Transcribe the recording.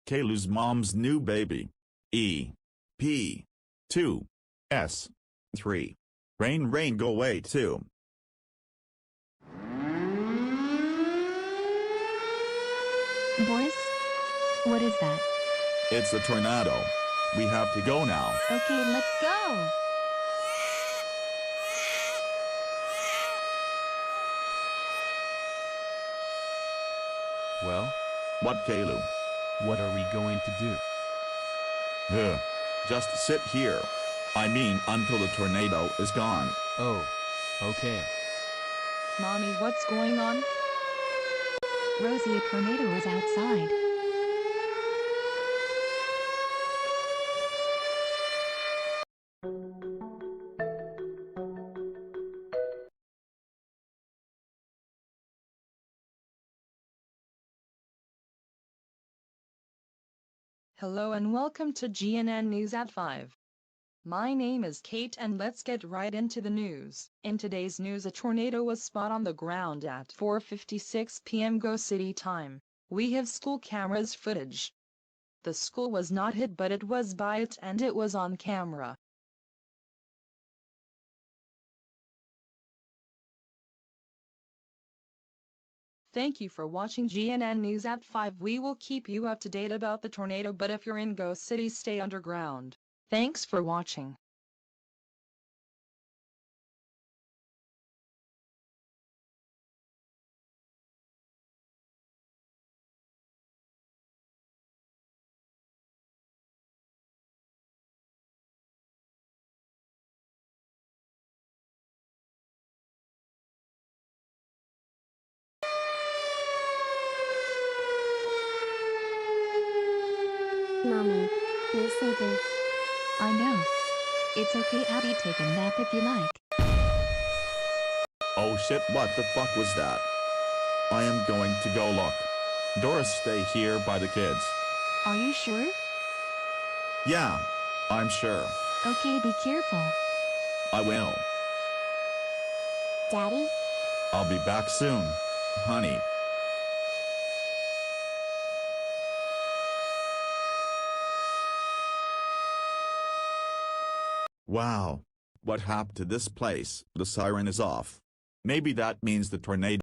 Caillou's mom's new baby. EP. 2. S. 3. Rain go away too. Boris? What is that? It's a tornado. We have to go now. Okay, let's go! Well, What, Caillou? what are we going to do? Ugh. Just sit here. I mean until the tornado is gone. Oh, okay. Mommy, what's going on? Rosie, a tornado is outside. Hello and welcome to GNN News at 5. My name is Kate and let's get right into the news. In today's news, a tornado was spotted on the ground at 4:56 p.m. Go City time. We have school cameras footage. The school was not hit but it was by it and it was on camera. Thank you for watching GNN News at 5. We will keep you up to date about the tornado, but if you're in Go City, stay underground. Thanks for watching. Mommy, you're sleeping. I know. It's okay, Abby, take a nap if you like. Oh shit, what the fuck was that? I am going to go look. Doris, stay here by the kids. Are you sure? Yeah, I'm sure. Okay, be careful. I will. Daddy? I'll be back soon, honey. Wow. What happened to this place? The siren is off. Maybe that means the tornado